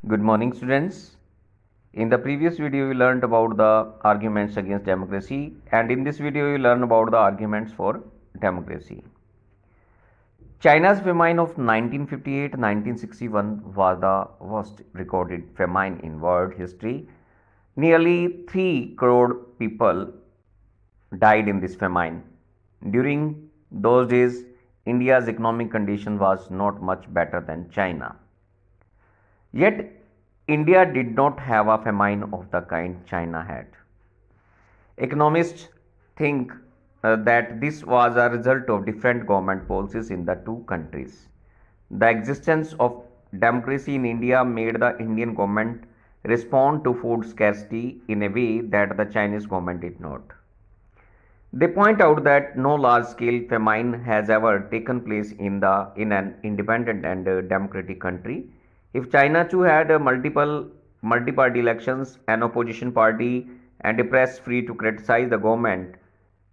Good morning, students. In the previous video, we learned about the arguments against democracy, and in this video, we learn about the arguments for democracy. China's famine of 1958-1961 was the worst recorded famine in world history. Nearly 3 crore people died in this famine. During those days, India's economic condition was not much better than China. Yet, India did not have a famine of the kind China had. Economists think that this was a result of different government policies in the two countries. The existence of democracy in India made the Indian government respond to food scarcity in a way that the Chinese government did not. They point out that no large-scale famine has ever taken place in an independent and democratic country. If China too had multi-party elections, an opposition party, and a press free to criticize the government,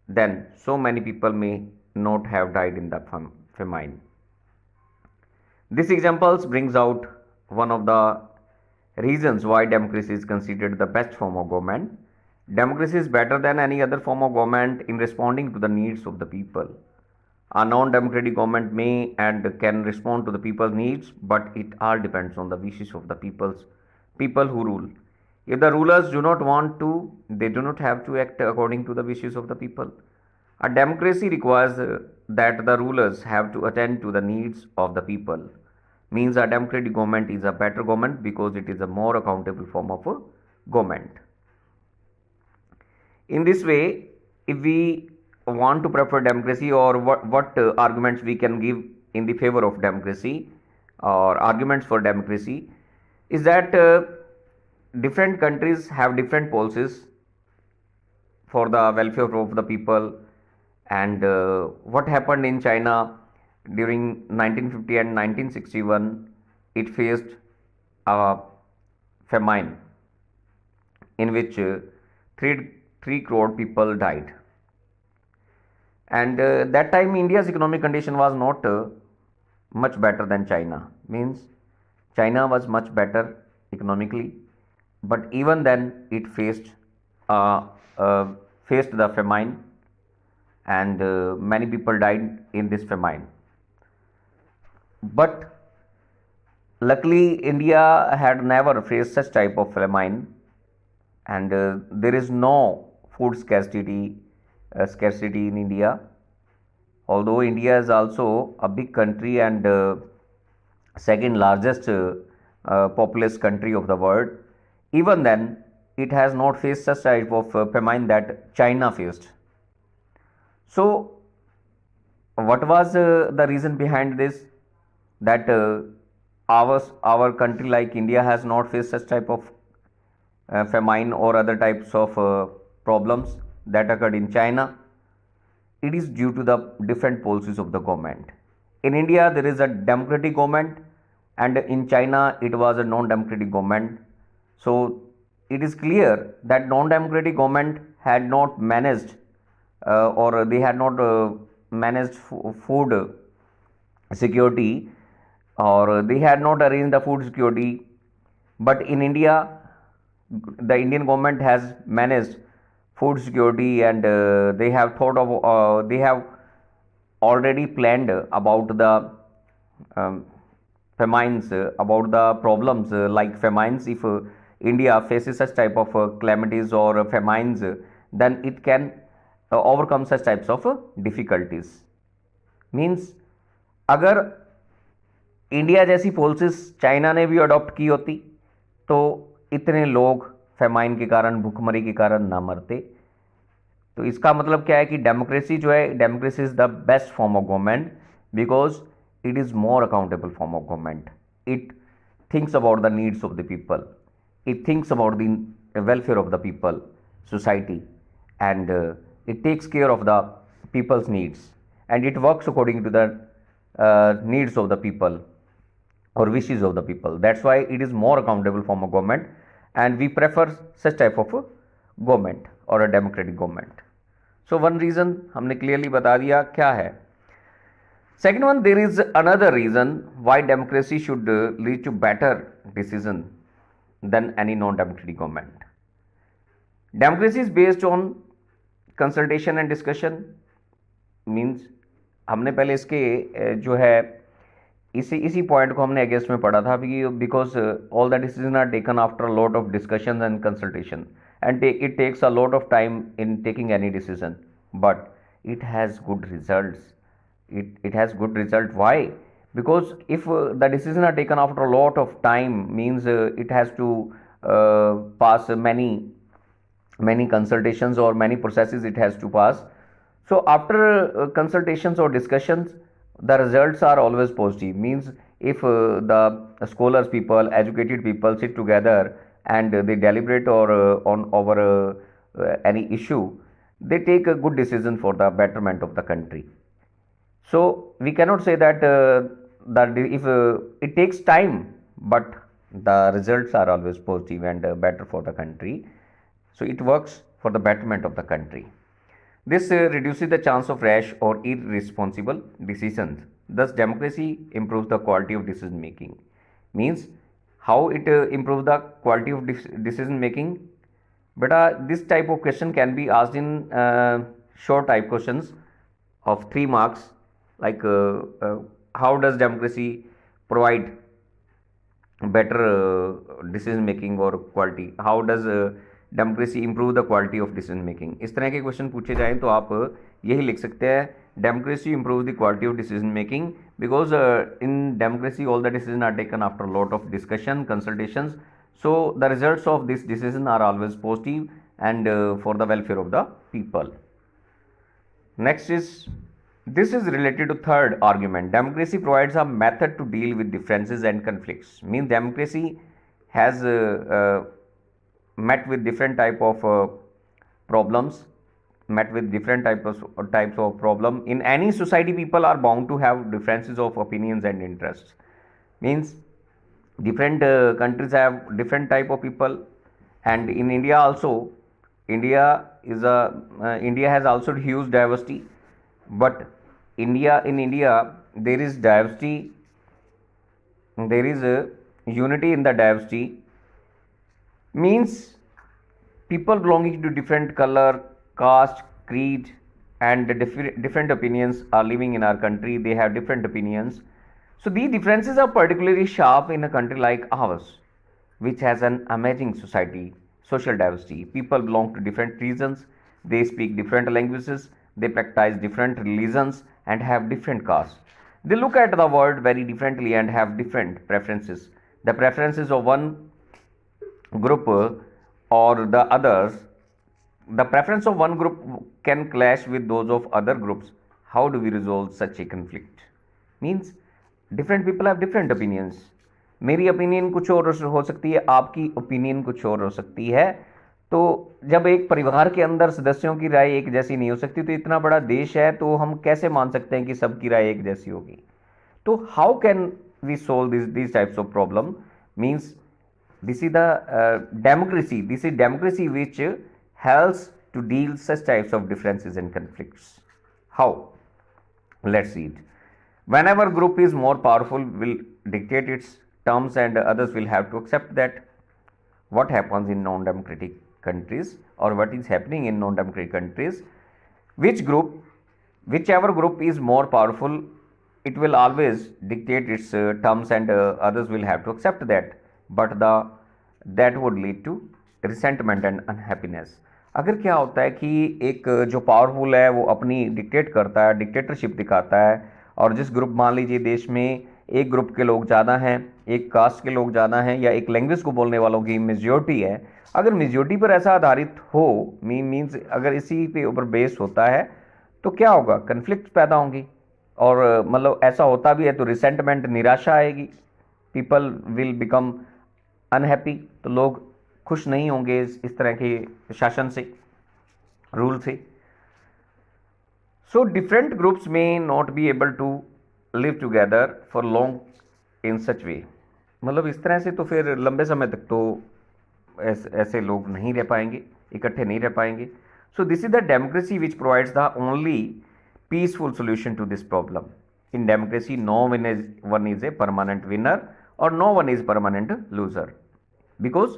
then so many people may not have died in the famine. This example brings out one of the reasons why democracy is considered the best form of government. Democracy is better than any other form of government in responding to the needs of the people. A non-democratic government may and can respond to the people's needs, but it all depends on the wishes of the people who rule. If the rulers do not want to, they do not have to act according to the wishes of the people. A democracy requires that the rulers have to attend to the needs of the people. Means a democratic government is a better government because it is a more accountable form of a government. In this way, if we want to prefer democracy, or what arguments we can give in the favor of democracy or arguments for democracy, is that different countries have different policies for the welfare of the people. And what happened in China during 1950 and 1961, it faced a famine in which 3 crore people died. And that time India's economic condition was not much better than China. Means China was much better economically, but even then it faced the famine, and many people died in this famine. But luckily India had never faced such type of famine, and there is no food scarcity in India. Although India is also a big country and second largest populous country of the world, even then it has not faced such type of famine that China faced. So, what was the reason behind this? That our country like India has not faced such type of famine or other types of problems that occurred in China. It is due to the different policies of the government. In India, there is a democratic government, and in China, it was a non-democratic government. So, it is clear that non-democratic government had not managed or they had not managed food security, or they had not arranged the food security. But in India, the Indian government has managed food security, and they have already planned about the famines, about the problems like famines. If India faces such type of calamities or famines, then it can overcome such types of difficulties. Means अगर India जैसी policies China ने भी adopt की होती तो इतने लोग famine के कारण, भूखमरी के कारण ना मरते. तो इसका मतलब क्या है कि डेमोक्रेसी जो है, democracy is the best form of government because it is more accountable form of government. It thinks about the needs of the people, it thinks about the welfare of the people, society, and it takes care of the people's needs, and it works according to the needs of the people or wishes of the people. That's why it is more accountable form of government, and we prefer such type of government or a democratic government. So one reason हमने clearly बता दिया क्या है. Second one, there is another reason why democracy should lead to better decision than any non-democratic government. Democracy is based on consultation and discussion. Means हमने पहले इसके जो है इसी पॉइंट को हमने अगेंस्ट में पढ़ा था because all the decision are taken after a lot of discussion and consultation and it takes a lot of time in taking any decision but it has good results. It has good result. Why? Because if the decision are taken after a lot of time, means it has to pass many consultations or many processes it has to pass. So after consultations or discussions, the results are always positive. Means if the scholars people, educated people sit together and they deliberate or on over any issue, they take a good decision for the betterment of the country. So we cannot say that that if it takes time, but the results are always positive and better for the country. So it works for the betterment of the country. This reduces the chance of rash or irresponsible decisions. Thus, democracy improves the quality of decision making. Means how it improves the quality of decision making. But this type of question can be asked in short type questions of 3 marks, like how does democracy provide better decision making or quality, how does democracy improve the quality of decision making. इस तरह के question पूछे जाएं तो आप यही लिख सकते हैं, democracy improves the quality of decision making because in democracy all the decisions are taken after a lot of discussion, consultations. So the results of this decision are always positive and for the welfare of the people. Next is, this is related to third argument. Democracy provides a method to deal with differences and conflicts. Means democracy has met with different type of problems, met with different types of problem. In any society, people are bound to have differences of opinions and interests. Means different countries have different type of people, and in India also, India has also huge diversity, but in India there is diversity, there is a unity in the diversity. Means people belonging to different color, caste, creed and different opinions are living in our country. They have different opinions. So these differences are particularly sharp in a country like ours, which has an amazing society, social diversity. People belong to different regions, they speak different languages, they practice different religions and have different castes. They look at the world very differently and have different preferences. The preferences of one group or the others, the preference of one group can clash with those of other groups. How do we resolve such a conflict? Means different people have different opinions. मेरी opinion कुछ और हो सकती है, आपकी opinion कुछ और हो सकती है. तो जब एक परिवार के अंदर सदस्यों की राय एक जैसी नहीं हो सकती, तो इतना बड़ा देश है तो हम कैसे मान सकते हैं कि सबकी राय एक जैसी होगी. तो how can we solve this types of problem? Means this is the democracy, this is democracy which helps to deal such types of differences and conflicts. How? Let's see it. Whenever group is more powerful will dictate its terms and others will have to accept that. What happens in non-democratic countries, or what is happening in non-democratic countries? Whichever group is more powerful, it will always dictate its terms and others will have to accept that. But that would lead to resentment and unhappiness. अगर क्या होता है कि एक जो powerful है वो अपनी डिक्टेट करता है, डिक्टेटरशिप दिखाता है, और जिस ग्रुप, मान लीजिए देश में एक ग्रुप के लोग ज़्यादा हैं, एक कास्ट के लोग ज़्यादा हैं, या एक लैंग्वेज को बोलने वालों की मेजॉरिटी है, अगर मेजॉरिटी पर ऐसा आधारित हो, मीन्स अगर इसी पे ऊपर बेस होता है, तो क्या होगा? कन्फ्लिक्ट पैदा होंगी. और मतलब ऐसा होता भी है तो रिसेंटमेंट, निराशा आएगी. People will become unhappy. तो लोग खुश नहीं होंगे इस तरह के शासन से, रूल से. So different groups may not be able to live together for long in such way. मतलब इस तरह से तो फिर लंबे समय तक तो ऐसे लोग नहीं रह पाएंगे, इकट्ठे नहीं रह पाएंगे. So this is the democracy which provides the only peaceful solution to this problem. In democracy, no one is a permanent winner or no one is permanent loser. because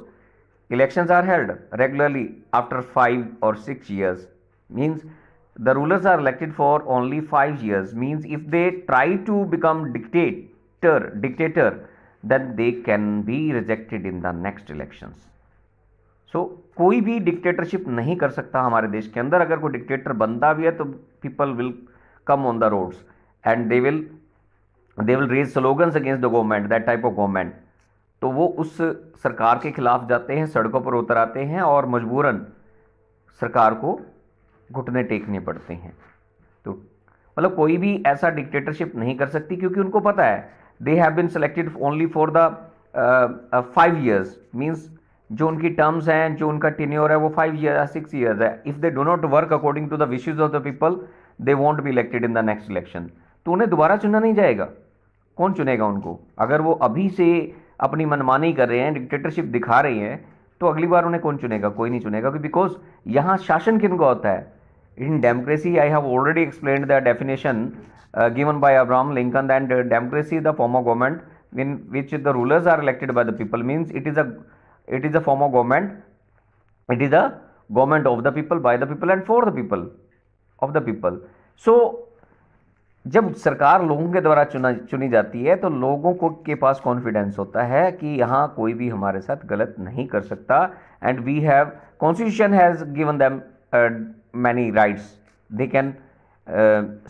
elections are held regularly after 5 or 6 years. Means the rulers are elected for only 5 years. Means if they try to become dictator, then they can be rejected in the next elections. कोई भी dictatorship नहीं कर सकता हमारे देश के अंदर. अगर कोई डिक्टेटर बनता भी है तो people will come on the roads and they will raise slogans against the government, that type of government. तो वो उस सरकार के खिलाफ जाते हैं, सड़कों पर उतर आते हैं और मजबूरन सरकार को घुटने टेकने पड़ते हैं. तो मतलब कोई भी ऐसा डिक्टेटरशिप नहीं कर सकती, क्योंकि उनको पता है they have been selected only for the 5 years. Means जो उनकी टर्म्स हैं, जो उनका टेन्योर है वो 5 years 6 years है. If they do not work according to the wishes of the people, they won't be elected in the next election. तो उन्हें दोबारा चुना नहीं जाएगा. कौन चुनेगा उनको? अगर वो अभी से अपनी मनमानी कर रहे हैं, डिक्टेटरशिप दिखा रहे हैं, तो अगली बार उन्हें कौन चुनेगा? कोई नहीं चुनेगा. बिकॉज यहाँ शासन किनको होता है? In democracy, I have already explained the definition given by Abraham Lincoln, and democracy is the form of government in which the rulers are elected by the people. Means it is a form of government. It is a government of the people, by the people and for the people, of the people. So जब सरकार लोगों के द्वारा चुनी जाती है तो लोगों को के पास कॉन्फिडेंस होता है कि यहाँ कोई भी हमारे साथ गलत नहीं कर सकता. And we have constitution has given them many rights. They can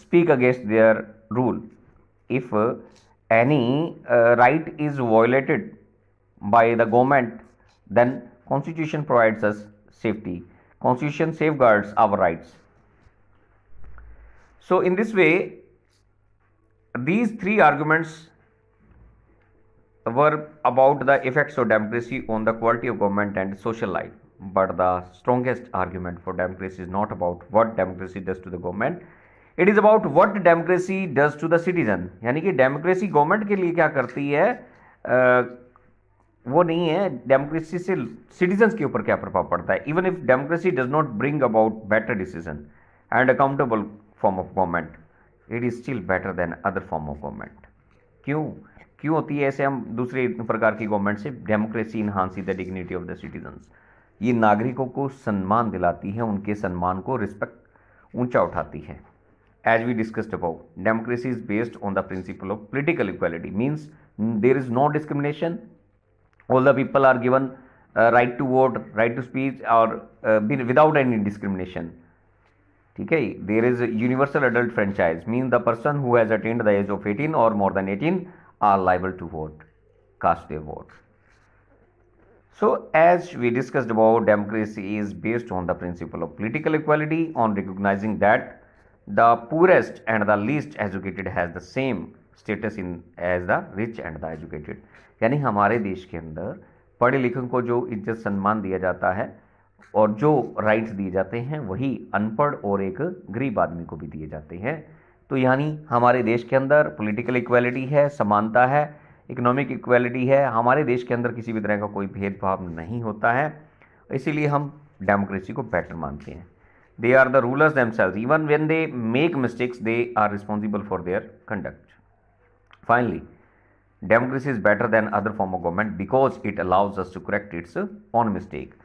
speak against their rule. If any right is violated by the government, then constitution provides us safety. Constitution safeguards our rights. So in this way, these three arguments were about the effects of democracy on the quality of government and social life. But the strongest argument for democracy is not about what democracy does to the government. It is about what democracy does to the citizen. यानी कि democracy government के लिए क्या करती है, वो नहीं है. डेमोक्रेसी से सिटीजन्स के ऊपर क्या प्रभाव पड़ता है. Even if democracy does not bring about better decision and accountable form of government, it is still better than other form of government. क्यों होती है ऐसे? हम दूसरे प्रकार की गवर्नमेंट से democracy enhance the dignity of the citizens. ये नागरिकों को सम्मान दिलाती है, उनके सम्मान को रिस्पेक्ट ऊंचा उठाती है. As we discussed above, democracy is based on the principle of political equality. Means there is no discrimination. All the people are given right to vote, right to speech, or without any discrimination. ठीक है. There is a universal adult franchise. Means the person who has attained the age of 18 or more than 18 are liable to vote, cast their vote. So as we discussed above, democracy is based on the principle of political equality, on recognizing that the poorest and the least educated has the same status in as the rich and the educated. यानी हमारे देश के अंदर पढ़े लिखे को जो इज्जत सम्मान दिया जाता है और जो राइट्स दिए जाते हैं, वही अनपढ़ और एक गरीब आदमी को भी दिए जाते हैं. तो यानी हमारे देश के अंदर पॉलिटिकल इक्वालिटी है, समानता है, इकोनॉमिक इक्वालिटी है. हमारे देश के अंदर किसी भी तरह का कोई भेदभाव नहीं होता है. इसीलिए हम डेमोक्रेसी को बेटर मानते हैं. They are the rulers themselves. Even when they make mistakes, they are responsible for their conduct. Finally, democracy is better than other form of government because it allows us to correct its own mistake.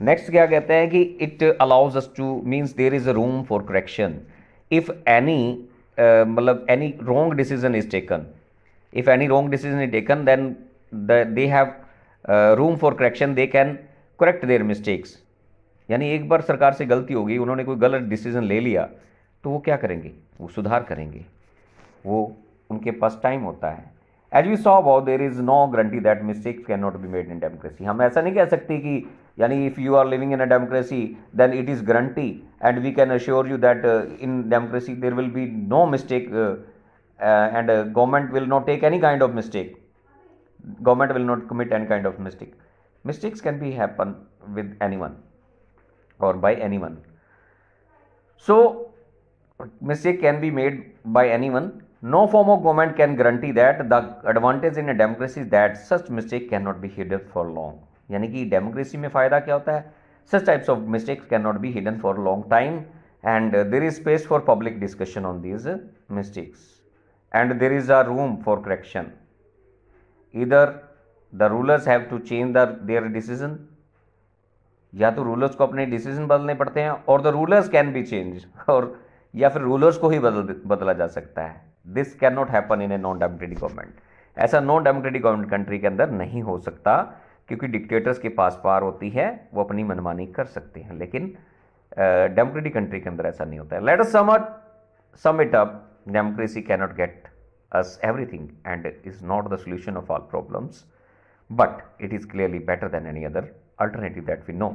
Next क्या कहते हैं कि it allows us to, means there is a room for correction. If any any wrong decision is taken, then they have room for correction. They can correct their mistakes. यानी एक बार सरकार से गलती हो गई, उन्होंने कोई गलत डिसीजन ले लिया, तो वो क्या करेंगे? वो सुधार करेंगे. वो उनके पास टाइम होता है. As we saw about, there is no guarantee that mistakes can not be made in democracy. हम ऐसा नहीं कह सकते कि यानी if you are living in a democracy then it is guarantee and we can assure you that in democracy there will be no mistake and government will not take any kind of mistake. Government will not commit any kind of mistake. Mistakes can be happen with anyone or by anyone. So mistake can be made by anyone. No form of government can guarantee that. The advantage in a democracy is that such mistake cannot be hidden for long. यानी कि democracy में फ़ायदा क्या होता है? Such types of mistakes cannot be hidden for a long time, and there is space for public discussion on these mistakes, and there is a room for correction. Either the rulers have to change their decision, या तो rulers को अपने decision बदलने पड़ते हैं, और the rulers can be change, और या फिर रूलर्स को ही बदला जा सकता है. This can not happen in a non democratic government. ऐसा नॉन डेमोक्रेटिक गवर्नमेंट कंट्री के अंदर नहीं हो सकता, क्योंकि डिक्टेटर्स के पास पावर होती है, वो अपनी मनमानी कर सकते हैं, लेकिन डेमोक्रेटिक कंट्री के अंदर ऐसा नहीं होता है. Let us sum it up. Democracy cannot get us everything and is not the solution of all problems, but it is clearly better than any other alternative that we know.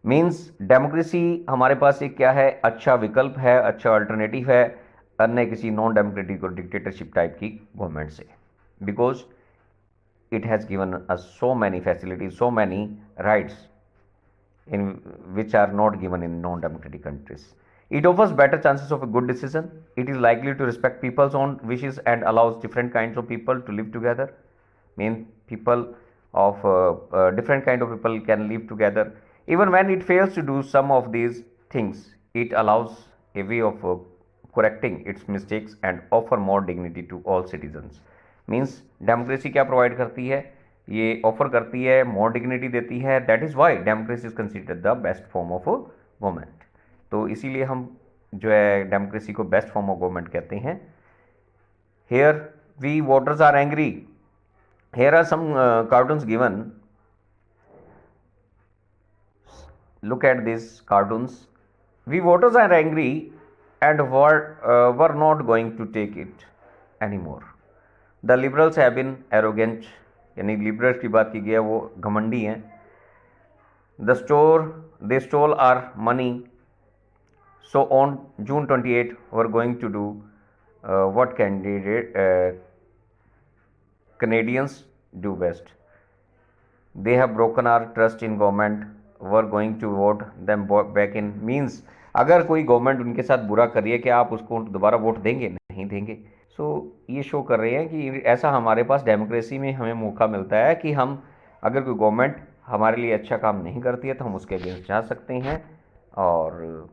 Means democracy हमारे पास एक क्या है, अच्छा विकल्प है, अच्छा alternative है अन्य किसी नॉन डेमोक्रेटिक और डिक्टेटरशिप टाइप की गवर्नमेंट से, because it has given us so many facilities, so many rights in which are not given in non-democratic countries. It offers better chances of a good decision. It is likely to respect people's own wishes and allows different kinds of people to live together. Mean people of different kind of people can live together. Even when it fails to do some of these things, it allows a way of correcting its mistakes and offer more dignity to all citizens. Means democracy क्या provide करती है, ये offer करती है, मोर dignity देती है. That is why democracy is considered the best form of government. तो इसीलिए हम जो है डेमोक्रेसी को बेस्ट फॉर्म ऑफ गवर्नमेंट कहते हैं. Here we voters are angry. Here are some cartoons given. Look at this cartoons. We voters are angry and we're not going to take it any more. The liberals have been arrogant, यानी liberals की बात की गई है, वो घमंडी हैं. They stole our money. So on June 28 we're going to do what Canadians do best. They have broken our trust in government. Were going to vote them back in. Means अगर कोई गवर्नमेंट उनके साथ बुरा कर रही है, क्या आप उसको दोबारा वोट देंगे? नहीं देंगे. सो ये शो कर रहे हैं कि ऐसा हमारे पास डेमोक्रेसी में हमें मौका मिलता है कि हम अगर कोई गवर्नमेंट हमारे लिए अच्छा काम नहीं करती है तो हम उसके अगेंस्ट जा सकते हैं और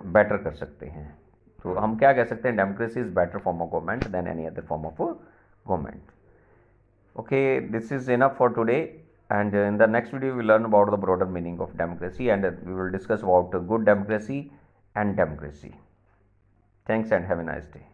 बेटर कर सकते हैं. तो हम क्या कह सकते हैं, democracy is better form of government than any other form of government. Okay, this is enough for today, and in the next video we will learn about the broader meaning of democracy, and we will discuss about good democracy and democracy. Thanks and have a nice day.